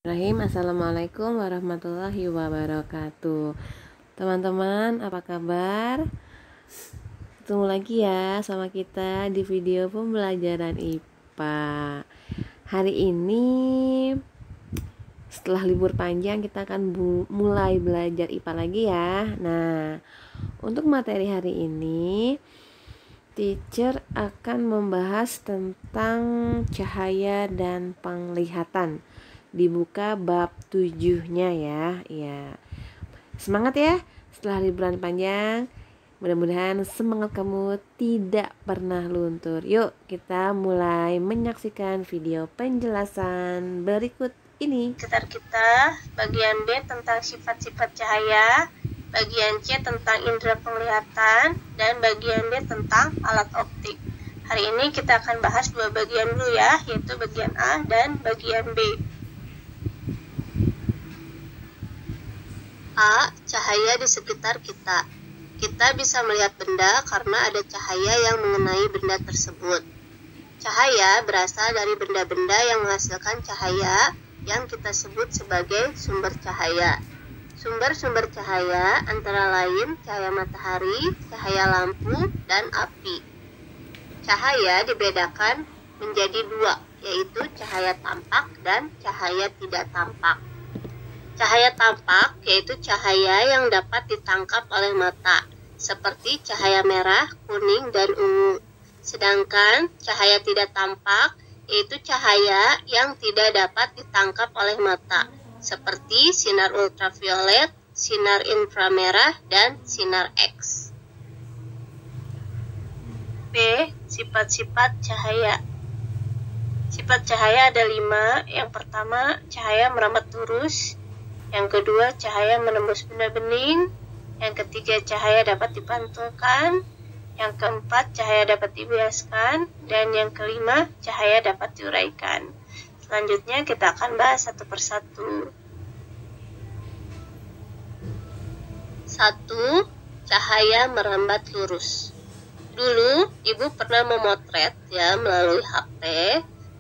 Assalamualaikum warahmatullahi wabarakatuh. Teman-teman, apa kabar? Ketemu lagi ya sama kita di video pembelajaran IPA. Hari ini setelah libur panjang kita akan mulai belajar IPA lagi ya. Nah, untuk materi hari ini teacher akan membahas tentang cahaya dan penglihatan. Dibuka bab 7-nya ya. Ya. Semangat ya setelah liburan panjang. Mudah-mudahan semangat kamu tidak pernah luntur. Yuk kita mulai menyaksikan video penjelasan berikut ini. Sekitar kita, bagian B tentang sifat-sifat cahaya, bagian C tentang indera penglihatan, dan bagian D tentang alat optik. Hari ini kita akan bahas dua bagian dulu ya, yaitu bagian A dan bagian B. A. Cahaya di sekitar kita. Kita bisa melihat benda karena ada cahaya yang mengenai benda tersebut. Cahaya berasal dari benda-benda yang menghasilkan cahaya yang kita sebut sebagai sumber cahaya. Sumber-sumber cahaya antara lain cahaya matahari, cahaya lampu, dan api. Cahaya dibedakan menjadi dua, yaitu cahaya tampak dan cahaya tidak tampak. Cahaya tampak yaitu cahaya yang dapat ditangkap oleh mata, seperti cahaya merah, kuning, dan ungu. Sedangkan cahaya tidak tampak yaitu cahaya yang tidak dapat ditangkap oleh mata, seperti sinar ultraviolet, sinar inframerah, dan sinar X. B. Sifat-sifat cahaya. Sifat cahaya ada 5. Yang pertama, cahaya merambat lurus. Yang kedua, cahaya menembus benda bening. Yang ketiga, cahaya dapat dipantulkan. Yang keempat, cahaya dapat dibiaskan. Dan yang kelima, cahaya dapat diuraikan. Selanjutnya kita akan bahas satu persatu. 1. Cahaya merambat lurus. Dulu, ibu pernah memotret melalui HP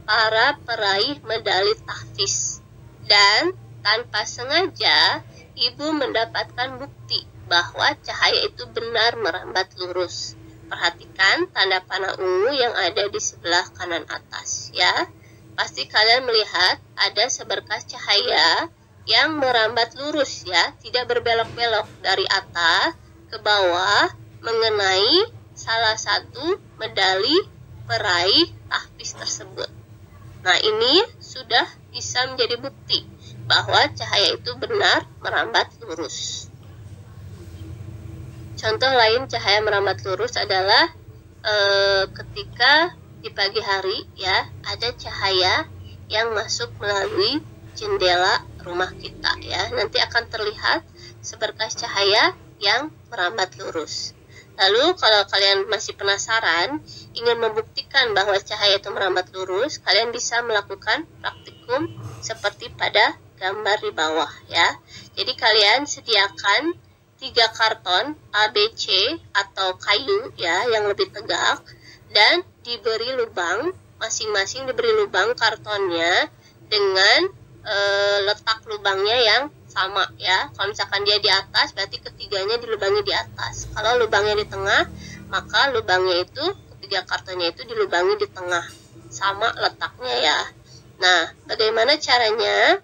para peraih medali tahfiz. Dan tanpa sengaja, ibu mendapatkan bukti bahwa cahaya itu benar merambat lurus. Perhatikan tanda panah ungu yang ada di sebelah kanan atas ya. Pasti kalian melihat ada seberkas cahaya yang merambat lurus ya, tidak berbelok-belok dari atas ke bawah mengenai salah satu medali peraih tahfiz tersebut. Nah, ini sudah bisa menjadi bukti bahwa cahaya itu benar merambat lurus. Contoh lain cahaya merambat lurus adalah ketika di pagi hari ya, ada cahaya yang masuk melalui jendela rumah kita ya. Nanti akan terlihat seberkas cahaya yang merambat lurus. Lalu kalau kalian masih penasaran, ingin membuktikan bahwa cahaya itu merambat lurus, kalian bisa melakukan praktikum seperti pada gambar di bawah ya. Jadi kalian sediakan 3 karton ABC atau kayu ya yang lebih tegak dan diberi lubang, masing-masing diberi lubang kartonnya dengan letak lubangnya yang sama ya. Kalau misalkan dia di atas, berarti ketiganya dilubangi di atas. Kalau lubangnya di tengah, maka lubangnya itu, ketiga kartonnya itu dilubangi di tengah, sama letaknya ya. Nah, bagaimana caranya?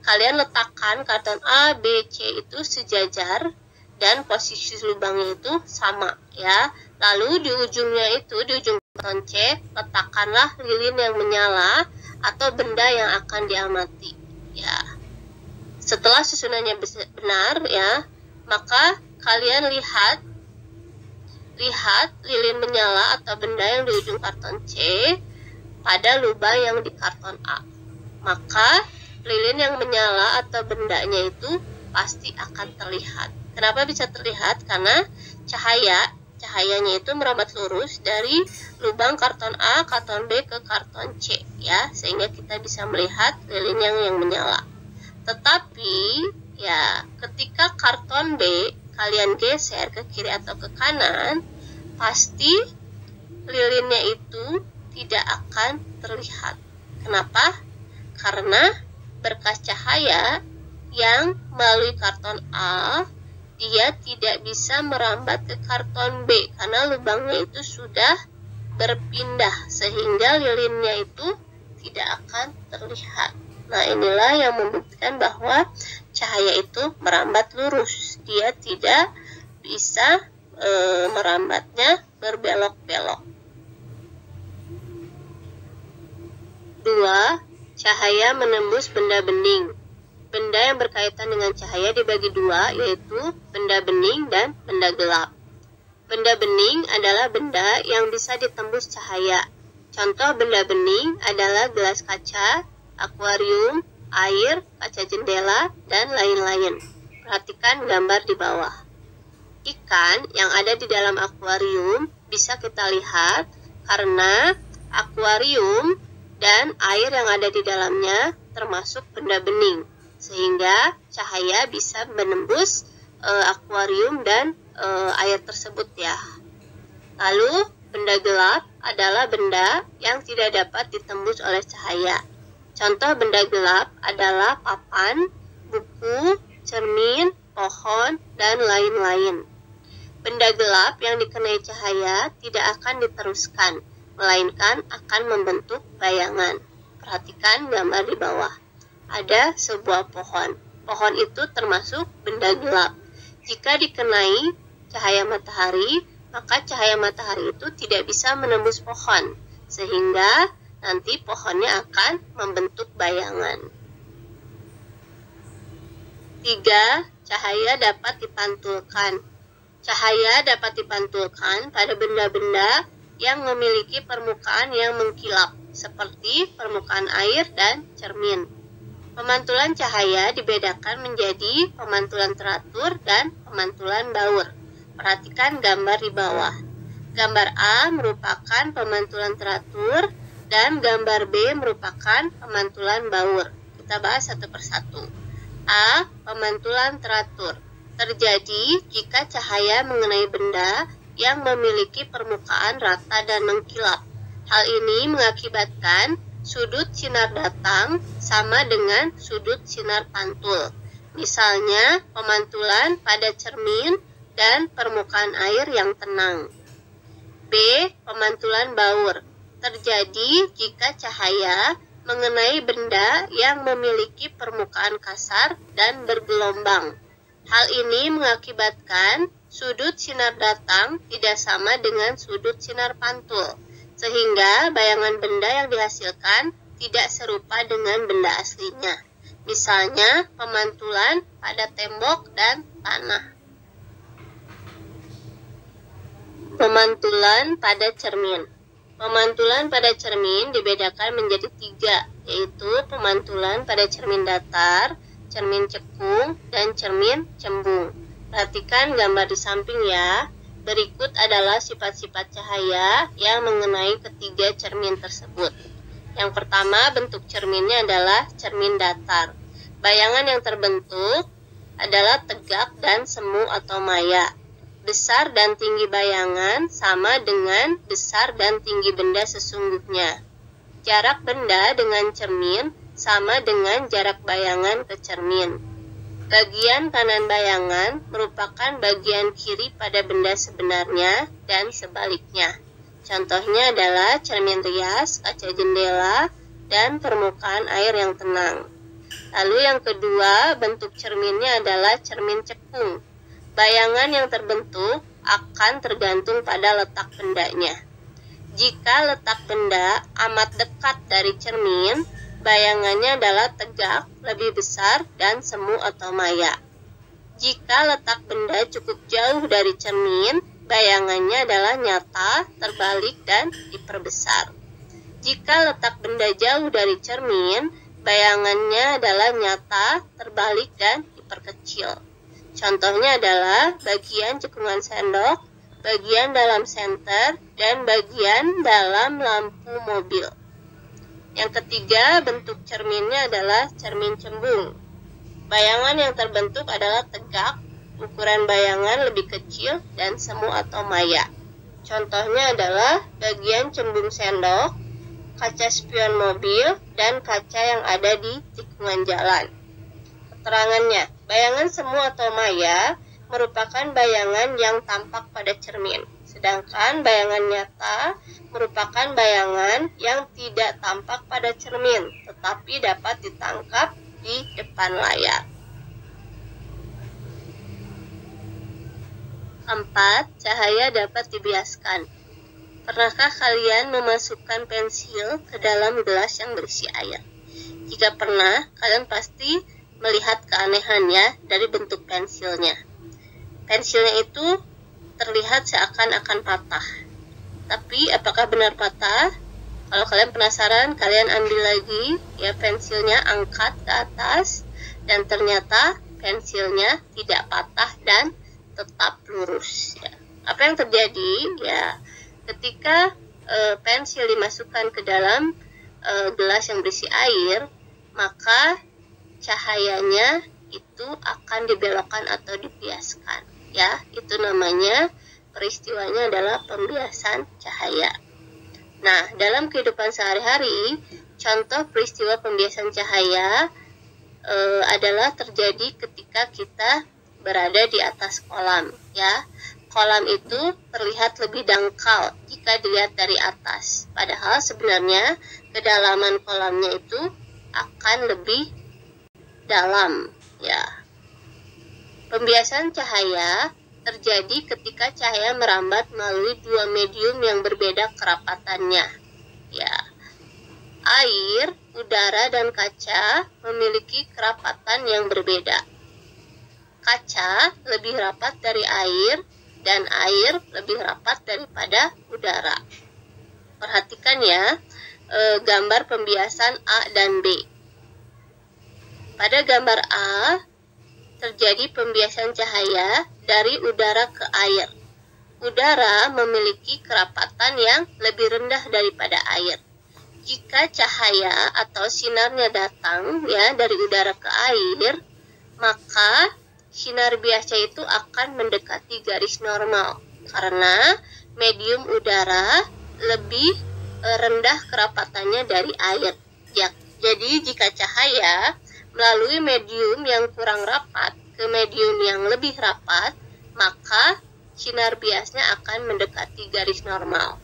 Kalian letakkan karton A, B, C itu sejajar dan posisi lubangnya itu sama ya. Lalu di ujungnya itu, di ujung karton C, letakkanlah lilin yang menyala atau benda yang akan diamati ya. Setelah susunannya benar ya, maka kalian lihat lilin menyala atau benda yang di ujung karton C pada lubang yang di karton A. Maka lilin yang menyala atau bendanya itu pasti akan terlihat. Kenapa bisa terlihat? Karena cahayanya itu merambat lurus dari lubang karton A, karton B ke karton C ya, sehingga kita bisa melihat lilin yang menyala. Tetapi ya, ketika karton B kalian geser ke kiri atau ke kanan, pasti lilinnya itu tidak akan terlihat. Kenapa? Karena berkas cahaya yang melalui karton A, dia tidak bisa merambat ke karton B karena lubangnya itu sudah berpindah sehingga lilinnya itu tidak akan terlihat. Nah, inilah yang membuktikan bahwa cahaya itu merambat lurus. Dia tidak bisa merambatnya berbelok-belok. 2. Cahaya menembus benda bening. Benda yang berkaitan dengan cahaya dibagi dua, yaitu benda bening dan benda gelap. Benda bening adalah benda yang bisa ditembus cahaya. Contoh benda bening adalah gelas kaca, akuarium, air, kaca jendela, dan lain-lain. Perhatikan gambar di bawah. Ikan yang ada di dalam akuarium bisa kita lihat karena akuarium dan air yang ada di dalamnya termasuk benda bening, sehingga cahaya bisa menembus akuarium dan air tersebut ya. Lalu benda gelap adalah benda yang tidak dapat ditembus oleh cahaya. Contoh benda gelap adalah papan, buku, cermin, pohon, dan lain-lain. Benda gelap yang dikenai cahaya tidak akan diteruskan, melainkan akan membentuk bayangan. Perhatikan gambar di bawah. Ada sebuah pohon. Pohon itu termasuk benda gelap. Jika dikenai cahaya matahari, maka cahaya matahari itu tidak bisa menembus pohon, sehingga nanti pohonnya akan membentuk bayangan. 3. Cahaya dapat dipantulkan. Cahaya dapat dipantulkan pada benda-benda yang memiliki permukaan yang mengkilap, seperti permukaan air dan cermin. Pemantulan cahaya dibedakan menjadi pemantulan teratur dan pemantulan baur. Perhatikan gambar di bawah. Gambar A merupakan pemantulan teratur dan gambar B merupakan pemantulan baur. Kita bahas satu persatu. A. Pemantulan teratur. Terjadi jika cahaya mengenai benda yang memiliki permukaan rata dan mengkilap. Hal ini mengakibatkan sudut sinar datang sama dengan sudut sinar pantul. Misalnya, pemantulan pada cermin dan permukaan air yang tenang. B. Pemantulan baur. Terjadi jika cahaya mengenai benda yang memiliki permukaan kasar dan bergelombang. Hal ini mengakibatkan sudut sinar datang tidak sama dengan sudut sinar pantul, sehingga bayangan benda yang dihasilkan tidak serupa dengan benda aslinya. Misalnya, pemantulan pada tembok dan tanah. Pemantulan pada cermin. Pemantulan pada cermin dibedakan menjadi 3, yaitu pemantulan pada cermin datar, cermin cekung, dan cermin cembung. Perhatikan gambar di samping ya. Berikut adalah sifat-sifat cahaya yang mengenai ketiga cermin tersebut. Yang pertama, bentuk cerminnya adalah cermin datar. Bayangan yang terbentuk adalah tegak dan semu atau maya. Besar dan tinggi bayangan sama dengan besar dan tinggi benda sesungguhnya. Jarak benda dengan cermin sama dengan jarak bayangan ke cermin. Bagian kanan bayangan merupakan bagian kiri pada benda sebenarnya dan sebaliknya. Contohnya adalah cermin rias, kaca jendela, dan permukaan air yang tenang. Lalu yang kedua, bentuk cerminnya adalah cermin cekung. Bayangan yang terbentuk akan tergantung pada letak bendanya. Jika letak benda amat dekat dari cermin, bayangannya adalah tegak, lebih besar, dan semu atau maya. Jika letak benda cukup jauh dari cermin, bayangannya adalah nyata, terbalik, dan diperbesar. Jika letak benda jauh dari cermin, bayangannya adalah nyata, terbalik, dan diperkecil. Contohnya adalah bagian cekungan sendok, bagian dalam senter, dan bagian dalam lampu mobil. Yang ketiga, bentuk cerminnya adalah cermin cembung. Bayangan yang terbentuk adalah tegak, ukuran bayangan lebih kecil, dan semu atau maya. Contohnya adalah bagian cembung sendok, kaca spion mobil, dan kaca yang ada di tikungan jalan. Keterangannya, bayangan semu atau maya merupakan bayangan yang tampak pada cermin, sedangkan bayangan nyata merupakan bayangan yang tidak tampak pada cermin, tetapi dapat ditangkap di depan layar. 4. Cahaya dapat dibiaskan. Pernahkah kalian memasukkan pensil ke dalam gelas yang berisi air? Jika pernah, kalian pasti melihat keanehan ya dari bentuk pensilnya. Pensilnya itu terlihat seakan-akan patah. Tapi apakah benar patah? Kalau kalian penasaran, kalian ambil lagi ya pensilnya, angkat ke atas, dan ternyata pensilnya tidak patah dan tetap lurus ya. Apa yang terjadi ya ketika pensil dimasukkan ke dalam gelas yang berisi air, maka cahayanya itu akan dibelokkan atau dibiaskan ya. Itu namanya, peristiwanya adalah pembiasan cahaya. Nah, dalam kehidupan sehari-hari, contoh peristiwa pembiasan cahaya adalah terjadi ketika kita berada di atas kolam ya. Kolam itu terlihat lebih dangkal jika dilihat dari atas, padahal sebenarnya kedalaman kolamnya itu akan lebih dalam ya. Pembiasan cahaya terjadi ketika cahaya merambat melalui dua medium yang berbeda kerapatannya ya. Air, udara, dan kaca memiliki kerapatan yang berbeda. Kaca lebih rapat dari air, dan air lebih rapat daripada udara. Perhatikan ya gambar pembiasan A dan B. Pada gambar A terjadi pembiasan cahaya dari udara ke air. Udara memiliki kerapatan yang lebih rendah daripada air. Jika cahaya atau sinarnya datang ya dari udara ke air, maka sinar biasa itu akan mendekati garis normal karena medium udara lebih rendah kerapatannya dari air ya. Jadi jika cahaya melalui medium yang kurang rapat ke medium yang lebih rapat, maka sinar biasnya akan mendekati garis normal.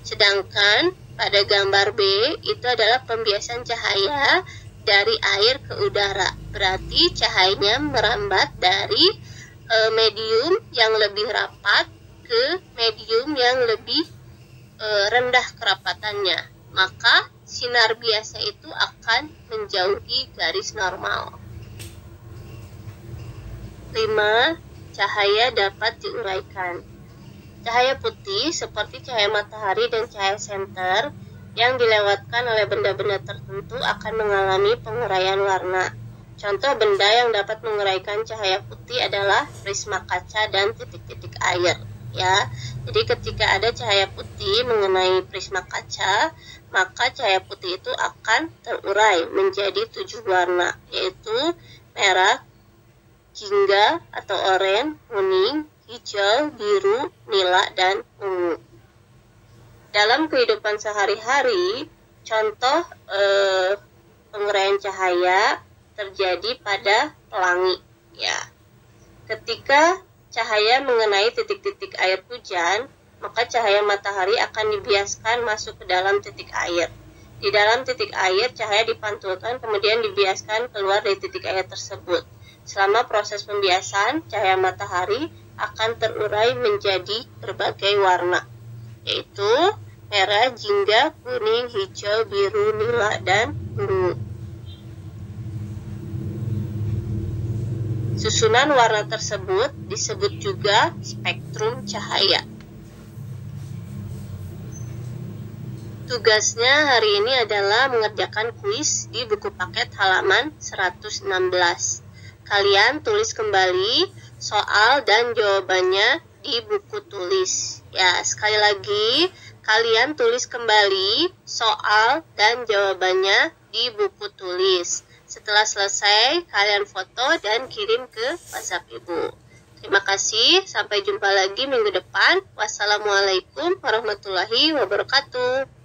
Sedangkan pada gambar B itu adalah pembiasan cahaya dari air ke udara. Berarti cahayanya merambat dari medium yang lebih rapat ke medium yang lebih rendah kerapatannya. Maka sinar biasa itu akan menjauhi garis normal. 5. Cahaya dapat diuraikan. Cahaya putih seperti cahaya matahari dan cahaya senter yang dilewatkan oleh benda-benda tertentu akan mengalami penguraian warna. Contoh benda yang dapat menguraikan cahaya putih adalah prisma kaca dan titik-titik air ya. Jadi ketika ada cahaya putih mengenai prisma kaca, maka cahaya putih itu akan terurai menjadi 7 warna, yaitu merah, jingga atau oranye, kuning, hijau, biru, nila, dan ungu. Dalam kehidupan sehari-hari, contoh penguraian cahaya terjadi pada pelangi ya. Ketika cahaya mengenai titik-titik air hujan, maka cahaya matahari akan dibiaskan masuk ke dalam titik air. Di dalam titik air, cahaya dipantulkan kemudian dibiaskan keluar dari titik air tersebut. Selama proses pembiasan, cahaya matahari akan terurai menjadi berbagai warna, yaitu merah, jingga, kuning, hijau, biru, nila, dan ungu. Susunan warna tersebut disebut juga spektrum cahaya. Tugasnya hari ini adalah mengerjakan kuis di buku paket halaman 116. Kalian tulis kembali soal dan jawabannya di buku tulis. Ya, sekali lagi, kalian tulis kembali soal dan jawabannya di buku tulis. Setelah selesai, kalian foto dan kirim ke WhatsApp Ibu. Terima kasih, sampai jumpa lagi minggu depan. Wassalamualaikum warahmatullahi wabarakatuh.